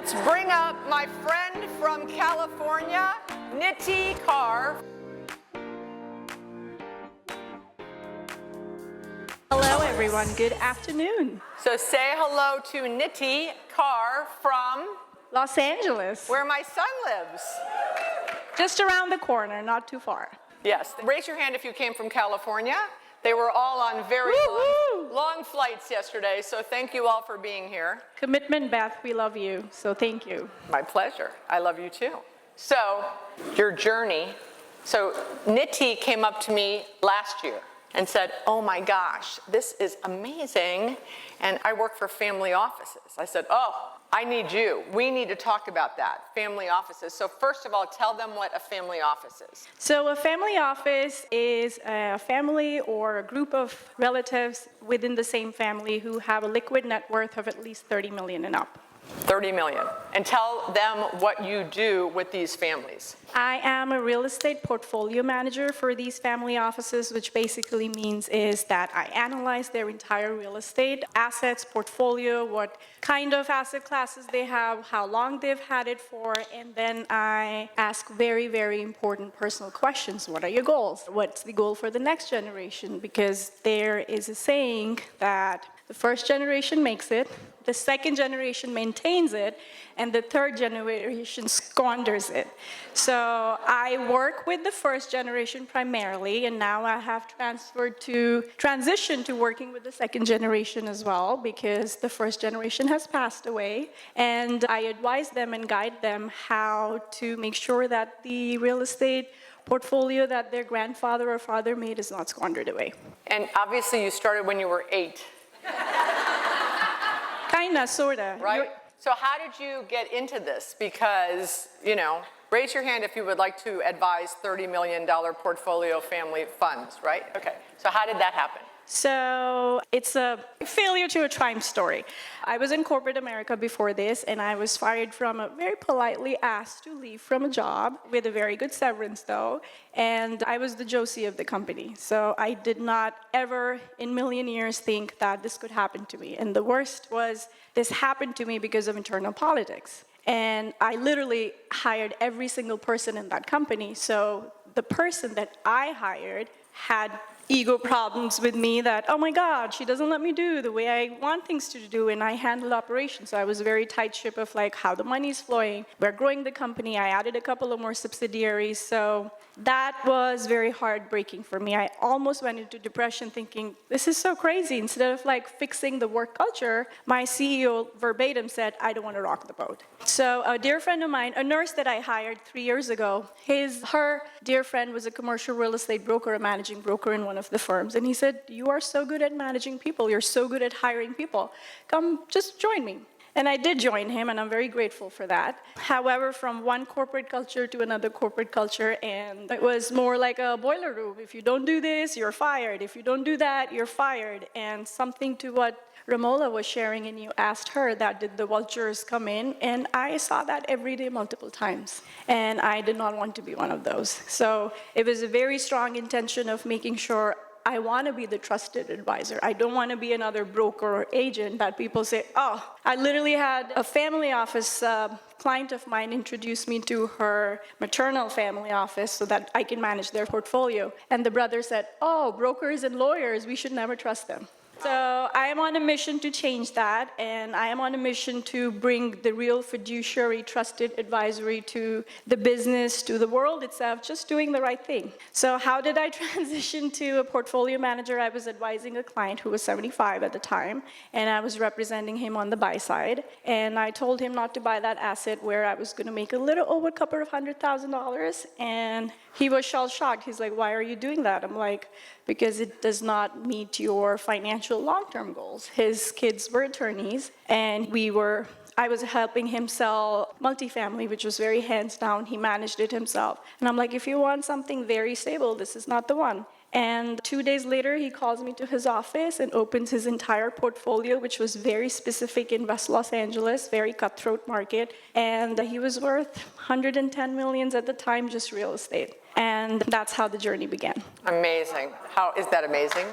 Let's bring up my friend from California, Nitti Kaur. Hello, everyone. Good afternoon. So say hello to Nitti Kaur from Los Angeles. where my son lives. Just around the corner, not too far. Yes. Raise your hand if you came from California. They were all on very long flights yesterday, so thank you all for being here. Commitment, Beth. We love you, so thank you. My pleasure. I love you too. So, your journey. So, Nitti came up to me last year and said, oh my gosh, this is amazing. And I work for family offices. I said, oh, I need you. We need to talk about that, family offices. So first of all, tell them what a family office is. So a family office is a family or a group of relatives within the same family who have a liquid net worth of at least 30 million and up. 30 million. And tell them what you do with these families. I am a real estate portfolio manager for these family offices, which basically means is that I analyze their entire real estate assets, portfolio, what kind of asset classes they have, how long they've had it for, and then I ask very, very important personal questions. What are your goals? What's the goal for the next generation? Because there is a saying that the first generation makes it, the second generation maintains it, and the third generation squanders it. So I work with the first generation primarily, and now I have transitioned to working with the second generation as well, because the first generation has passed away, and I advise them and guide them how to make sure that the real estate portfolio that their grandfather or father made is not squandered away. And obviously you started when you were 8. Kinda, sorta. Right? So how did you get into this? Because, you know, raise your hand if you would like to advise $30 million portfolio family funds, right? Okay, so how did that happen? So it's a failure to a triumph story. I was in corporate America before this, and I was fired from very politely asked to leave from a job with a very good severance though, and I was the Josie of the company. So I did not ever in a million years think that this could happen to me. And the worst was this happened to me because of internal politics. And I literally hired every single person in that company. So the person that I hired had ego problems with me that, oh my God, she doesn't let me do the way I want things to do, and I handle operations. So I was a very tight ship of like how the money's flowing. We're growing the company. I added a couple of more subsidiaries. So that was very heartbreaking for me. I almost went into depression thinking, this is so crazy. Instead of like fixing the work culture, my CEO verbatim said, I don't want to rock the boat. So a dear friend of mine, a nurse that I hired 3 years ago, her dear friend was a commercial real estate broker, a managing broker in one of the firms. And he said, you are so good at managing people. You're so good at hiring people. Come, just join me. And I did join him, and I'm very grateful for that. However, from one corporate culture to another corporate culture, and it was more like a boiler room. If you don't do this, you're fired. If you don't do that, you're fired. And something to what Ramola was sharing, and you asked her that did the vultures come in, and I saw that every day multiple times, and I did not want to be one of those. So it was a very strong intention of making sure I want to be the trusted advisor. I don't want to be another broker or agent that people say, oh, I literally had a family office client of mine introduce me to her maternal family office so that I can manage their portfolio. And the brother said, oh, brokers and lawyers, we should never trust them. So I am on a mission to change that, and I am on a mission to bring the real fiduciary trusted advisory to the business, to the world itself, just doing the right thing. So how did I transition to a portfolio manager? I was advising a client who was 75 at the time, and I was representing him on the buy side, and I told him not to buy that asset where I was going to make a little over a couple of $100,000, and he was shell-shocked. He's like, why are you doing that? I'm like, because it does not meet your financial long-term goals. His kids were attorneys, and I was helping him sell multifamily, which was very hands down. He managed it himself. And I'm like, if you want something very stable, this is not the one. And 2 days later, he calls me to his office and opens his entire portfolio, which was very specific in West Los Angeles, very cutthroat market. And he was worth 110 million at the time, just real estate. And that's how the journey began. Amazing. How is that amazing?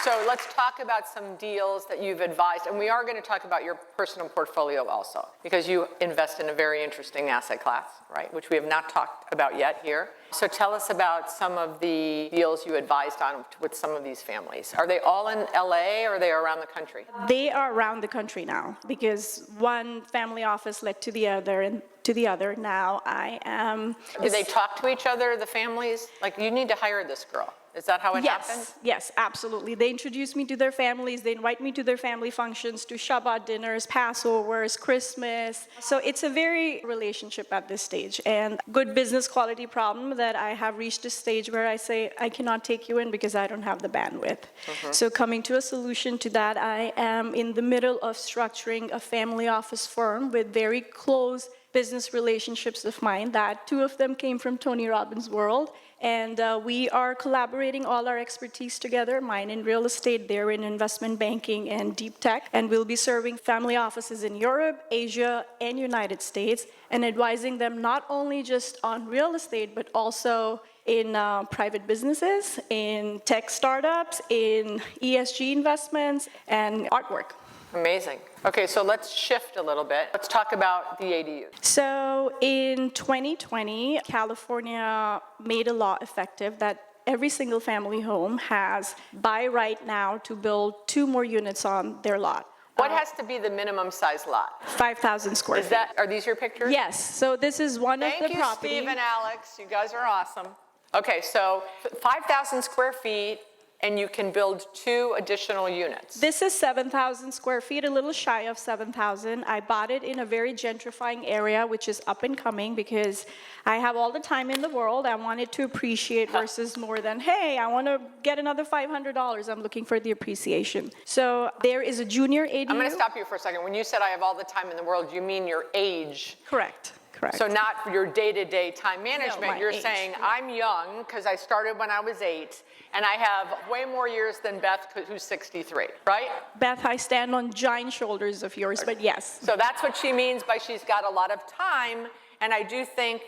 So let's talk about some deals that you've advised, and we are going to talk about your personal portfolio also, because you invest in a very interesting asset class, right, which we have not talked about yet here. So tell us about some of the deals you advised on with some of these families. Are they all in LA or are they around the country? They are around the country now because one family office led to the other and to the other. Now I am... Do they talk to each other, the families? Like, you need to hire this girl. Is that how it happened? Yes, absolutely. They introduce me to their families. They invite me to their family functions, to Shabbat dinners, Passovers, Christmas. So it's a very relationship at this stage. And good business quality problem that I have reached a stage where I say, I cannot take you in because I don't have the bandwidth. So coming to a solution to that, I am in the middle of structuring a family office firm with very close business relationships of mine. That two of them came from Tony Robbins' world. And we are collaborating all our expertise together, mine in real estate, they're in investment banking and deep tech. And we'll be serving family offices in Europe, Asia, and United States, and advising them not only just on real estate, but also in private businesses, in tech startups, in ESG investments, and artwork. Amazing. Okay, so let's shift a little bit. Let's talk about the ADU. So in 2020, California made a law effective that every single family home has by right now to build 2 more units on their lot. What has to be the minimum size lot? 5,000 square feet. Are these your pictures? Yes, so this is one of the Thank you, property. Steve and Alex. You guys are awesome. Okay, so 5,000 square feet, and you can build 2 additional units. This is 7,000 square feet, a little shy of 7,000. I bought it in a very gentrifying area, which is up and coming because I have all the time in the world. I wanted to appreciate versus more than, hey, I want to get another $500. I'm looking for the appreciation. So there is a junior ADU. I'm going to stop you for a second. When you said I have all the time in the world, you mean your age. Correct. So not your day-to-day time management. No, You're age. saying, I'm young because I started when I was 8, and I have way more years than Beth, who's 63, right? Beth, I stand on giant shoulders of yours, but yes. So that's what she means by she's got a lot of time. And I do think,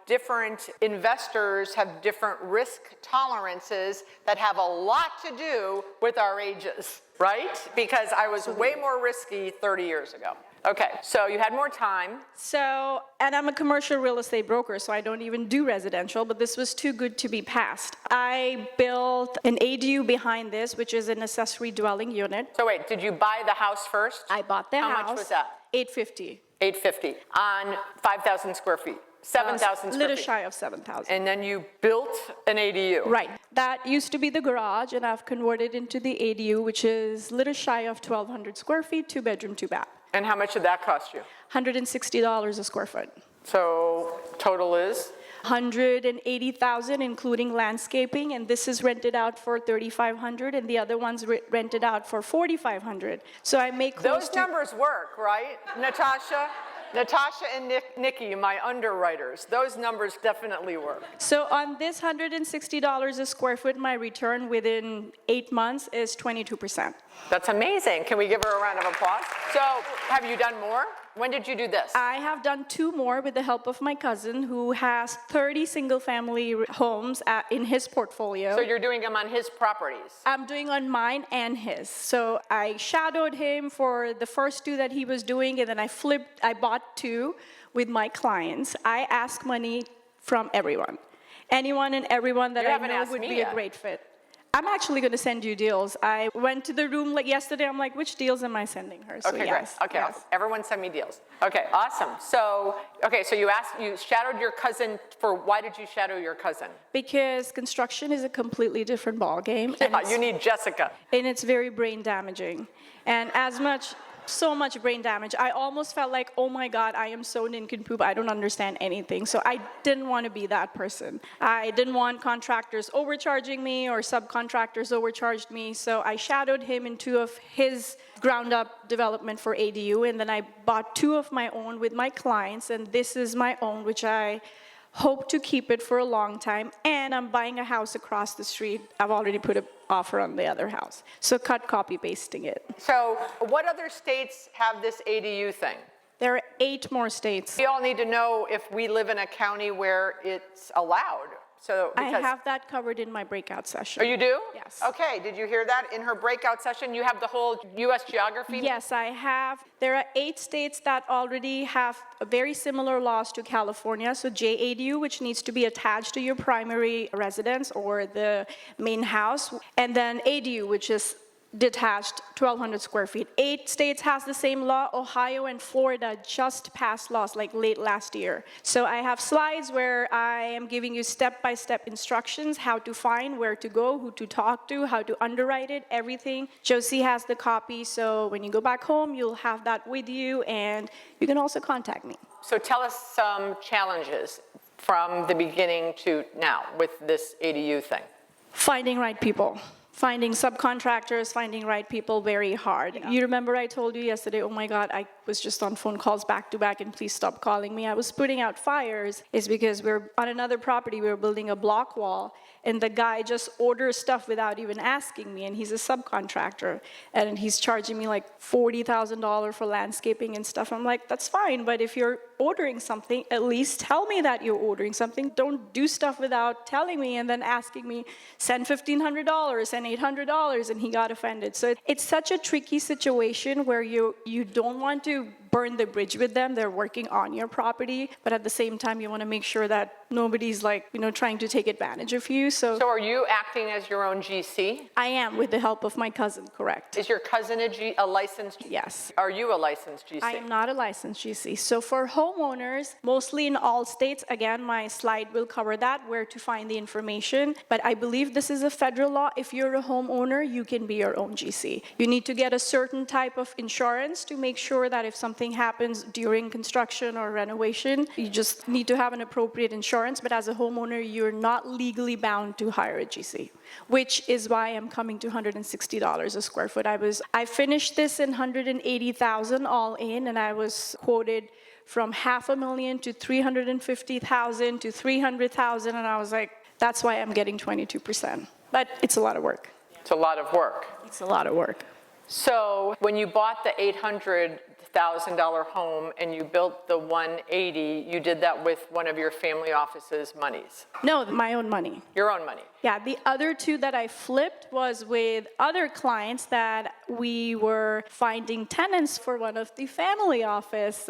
different investors have different risk tolerances that have a lot to do with our ages, right? Because I was way more risky 30 years ago. Okay, so you had more time. So, and I'm a commercial real estate broker, so I don't even do residential, but this was too good to be passed. I built an ADU behind this, which is an accessory dwelling unit. So wait, did you buy the house first? I bought the house. How much was that? $850. $850 on 5,000 square feet, 7,000 square feet. Little shy of 7,000. And then you built an ADU. Right. That used to be the garage, and I've converted into the ADU, which is little shy of 1,200 square feet, 2 bedroom, 2 bath. And how much did that cost you? $160 a square foot. So total is? $180,000, including landscaping, and this is rented out for $3,500, and the other one's rented out for $4,500. So I make those numbers work, right, Natasha? Natasha and Nikki, my underwriters, those numbers definitely work. So on this $160 a square foot, my return within 8 months is 22%. That's amazing. Can we give her a round of applause? So have you done more? When did you do this? I have done 2 more with the help of my cousin who has 30 single-family homes in his portfolio. So you're doing them on his properties? I'm doing on mine and his. So I shadowed him for the first 2 that he was doing, and then I bought 2 with my clients. I ask money from everyone. Anyone and everyone that I know would be a great fit. I'm actually going to send you deals. I went to the room yesterday. I'm like, which deals am I sending her? So okay, yes, great. Okay, yes. Everyone send me deals. Okay, awesome. So you shadowed your cousin why did you shadow your cousin? Because construction is a completely different ballgame. Yeah, you need Jessica. And it's very brain damaging. And so much brain damage. I almost felt like, oh my God, I am so nincompoop, I don't understand anything. So I didn't want to be that person. I didn't want contractors overcharging me or subcontractors overcharged me. So I shadowed him in 2 of his ground up development for ADU. And then I bought 2 of my own with my clients. And this is my own, which I hope to keep it for a long time. And I'm buying a house across the street. I've already put an offer on the other house. So copy pasting it. So what other states have this ADU thing? There are 8 more states. We all need to know if we live in a county where it's allowed. So I because, have that covered in my breakout session. oh, you do? Yes. Okay, did you hear that? In her breakout session, you have the whole US geography? Yes, I have. There are 8 states that already have very similar laws to California. So JADU, which needs to be attached to your primary residence or the main house, and then ADU, which is detached 1,200 square feet. 8 states has the same law. Ohio and Florida just passed laws like late last year. So I have slides where I am giving you step-by-step instructions, how to find, where to go, who to talk to, how to underwrite it, everything. Josie has the copy, so when you go back home, you'll have that with you, and you can also contact me. So tell us some challenges from the beginning to now with this ADU thing. Finding right people. Finding subcontractors, finding right people, very hard. You remember I told you yesterday, oh my God, I was just on phone calls back to back and please stop calling me. I was putting out fires is because we're on another property, we were building a block wall and the guy just orders stuff without even asking me, and he's a subcontractor and he's charging me like $40,000 for landscaping and stuff. I'm like, that's fine, but if you're ordering something, at least tell me that you're ordering something. Don't do stuff without telling me and then asking me, send $1,500, send $800, and he got offended. So it's such a tricky situation where you don't want to burn the bridge with them. They're working on your property, but at the same time, you want to make sure that nobody's trying to take advantage of you. So are you acting as your own GC? I am, with the help of my cousin, correct? Is your cousin a licensed? Yes. Are you a licensed GC? I am not a licensed GC. So for homeowners, mostly in all states, again, my slide will cover that, where to find the information. But I believe this is a federal law. If you're a homeowner, you can be your own GC. You need to get a certain type of insurance to make sure that if something happens during construction or renovation, you just need to have an appropriate insurance. But as a homeowner, you're not legally bound to hire a GC, which is why I'm coming to $160 a square foot. I finished this in $180,000 all in, and I was quoted from $500,000 to $350,000 to $300,000, and I was like, that's why I'm getting 22%. But it's a lot of work. It's a lot of work. It's a lot of work. So when you bought the $800,000 home and you built the 180, you did that with one of your family office's monies? No, my own money. Your own money? Yeah, the other 2 that I flipped was with other clients that we were finding tenants for one of the family office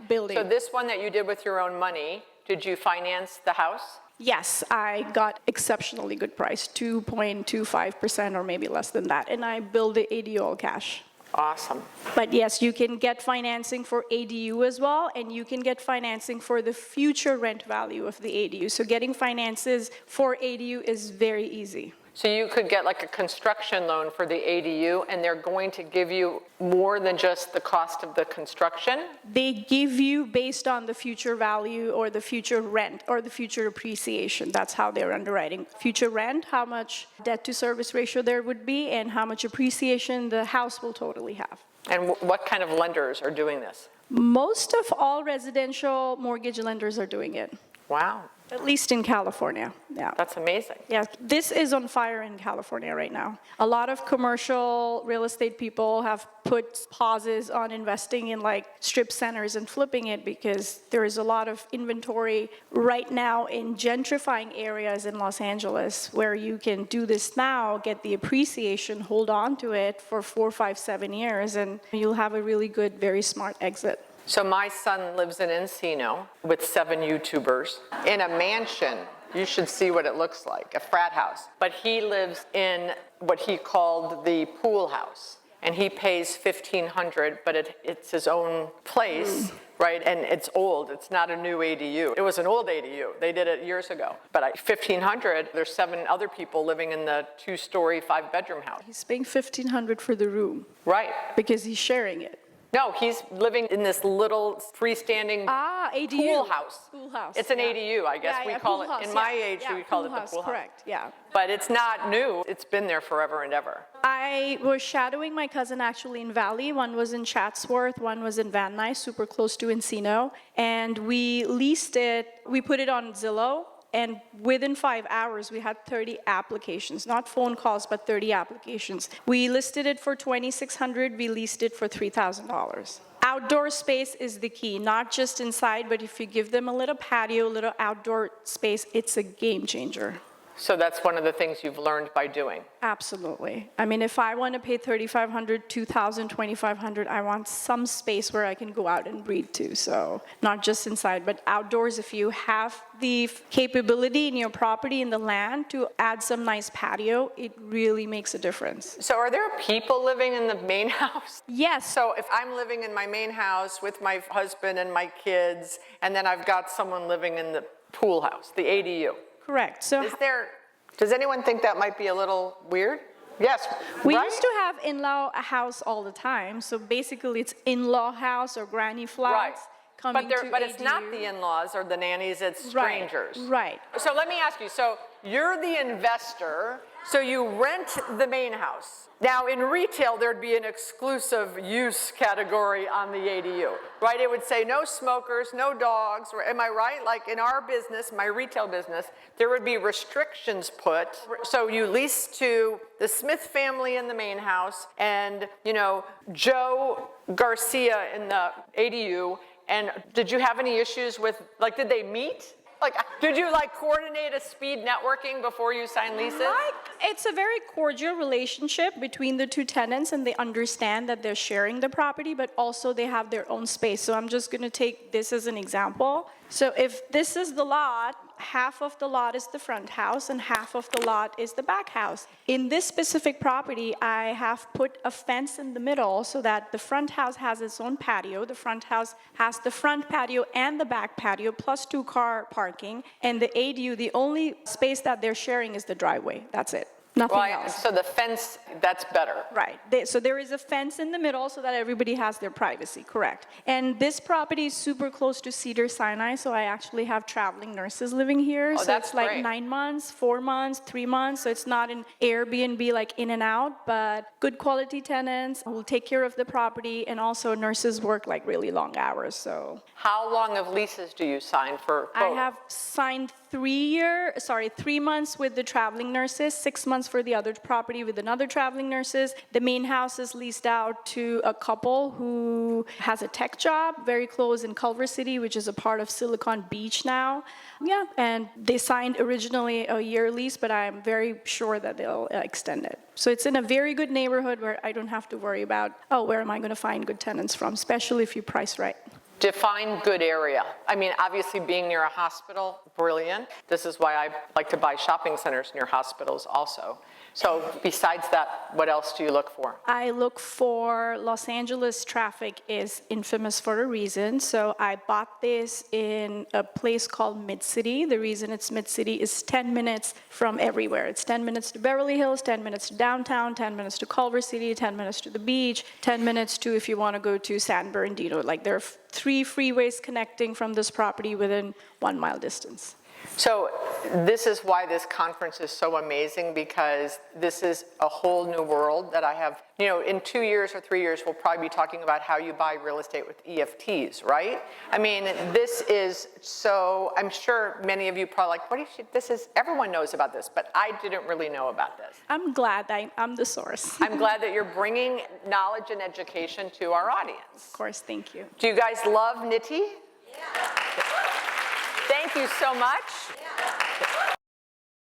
buildings. So this one that you did with your own money, did you finance the house? Yes, I got exceptionally good price, 2.25% or maybe less than that, and I billed the ADU all cash. Awesome. But yes, you can get financing for ADU as well, and you can get financing for the future rent value of the ADU. So getting finances for ADU is very easy. So you could get like a construction loan for the ADU, and they're going to give you more than just the cost of the construction? They give you based on the future value or the future rent or the future appreciation. That's how they're underwriting. Future rent, how much debt to service ratio there would be, and how much appreciation the house will totally have. And what kind of lenders are doing this? Most of all residential mortgage lenders are doing it. Wow. At least in California, yeah. That's amazing. Yeah, this is on fire in California right now. A lot of commercial real estate people have put pauses on investing in like strip centers and flipping it because there is a lot of inventory right now in gentrifying areas in Los Angeles where you can do this now, get the appreciation, hold on to it for 4, 5, 7 years, and you'll have a really good, very smart exit. So my son lives in Encino with 7 YouTubers in a mansion. You should see what it looks like, a frat house. But he lives in what he called the pool house. And he pays $1,500, but it's his own place, right? And it's old, it's not a new ADU. It was an old ADU, they did it years ago. But $1,500, there's 7 other people living in the 2-story, 5-bedroom house. He's paying $1,500 for the room. Right. Because he's sharing it. No, he's living in this little freestanding ADU. pool house. Pool house. It's an ADU, I guess we call it. In my age, we call it the pool house. Correct, yeah. But it's not new. It's been there forever and ever. I was shadowing my cousin actually in Valley. One was in Chatsworth, one was in Van Nuys, super close to Encino. And we leased it, we put it on Zillow. And within 5 hours, we had 30 applications, not phone calls, but 30 applications. We listed it for $2,600, we leased it for $3,000. Outdoor space is the key, not just inside, but if you give them a little patio, a little outdoor space, it's a game changer. So that's one of the things you've learned by doing. Absolutely. I mean, if I want to pay $3,500, $2,000, $2,500, I want some space where I can go out and breathe too. So not just inside, but outdoors. If you have the capability in your property, in the land, to add some nice patio, it really makes a difference. So are there people living in the main house? Yes. So if I'm living in my main house with my husband and my kids, and then I've got someone living in the pool house, the ADU. Correct. So Does anyone think that might be a little weird? Yes. we right? used to have in-law house all the time. So basically it's in-law house or granny flats coming to But it's not ADU. the in-laws or the nannies, it's strangers. Right. So let me ask you, so you're the investor, so you rent the main house. Now in retail, there'd be an exclusive use category on the ADU, right? It would say no smokers, no dogs, am I right? Like in our business, my retail business, there would be restrictions put. So you lease to the Smith family in the main house and, Joe Garcia in the ADU. And did you have any issues with, did they meet? Did you coordinate a speed networking before you signed leases? It's a very cordial relationship between the two tenants, and they understand that they're sharing the property, but also they have their own space. So I'm just going to take this as an example. So if this is the lot, half of the lot is the front house and half of the lot is the back house. In this specific property, I have put a fence in the middle so that the front house has its own patio. The front house has the front patio and the back patio plus 2-car parking. And the ADU, the only space that they're sharing is the driveway. That's it. Nothing else. So the fence, that's better. Right. So there is a fence in the middle so that everybody has their privacy, correct. And this property is super close to Cedars-Sinai, so I actually have traveling nurses living here. Oh, so that's it's like great. 9 months, 4 months, 3 months. So it's not an Airbnb in and out, but good quality tenants who will take care of the property, and also nurses work really long hours. So How long of leases do you sign for both? I have signed 3 months with the traveling nurses, 6 months for the other property with another traveling nurses. The main house is leased out to a couple who has a tech job very close in Culver City, which is a part of Silicon Beach now. Yeah, and they signed originally a year lease, but I'm very sure that they'll extend it. So it's in a very good neighborhood where I don't have to worry about, where am I going to find good tenants from, especially if you price right. Define good area. I mean, obviously being near a hospital, brilliant. This is why I like to buy shopping centers near hospitals also. So besides that, what else do you look for? I look for Los Angeles traffic is infamous for a reason. So I bought this in a place called Mid-City. The reason it's Mid-City is 10 minutes from everywhere. It's 10 minutes to Beverly Hills, 10 minutes to downtown, 10 minutes to Culver City, 10 minutes to the beach, 10 minutes to if you want to go to San Bernardino. There are 3 freeways connecting from this property within 1 mile distance. So this is why this conference is so amazing, because this is a whole new world that I have. In 2 years or 3 years, we'll probably be talking about how you buy real estate with EFTs, right? I mean, this is so, I'm sure many of you probably everyone knows about this, but I didn't really know about this. I'm glad I'm the source. I'm glad that you're bringing knowledge and education to our audience. Of course, thank you. Do you guys love Nitti? Yeah. Thank you so much. Yeah.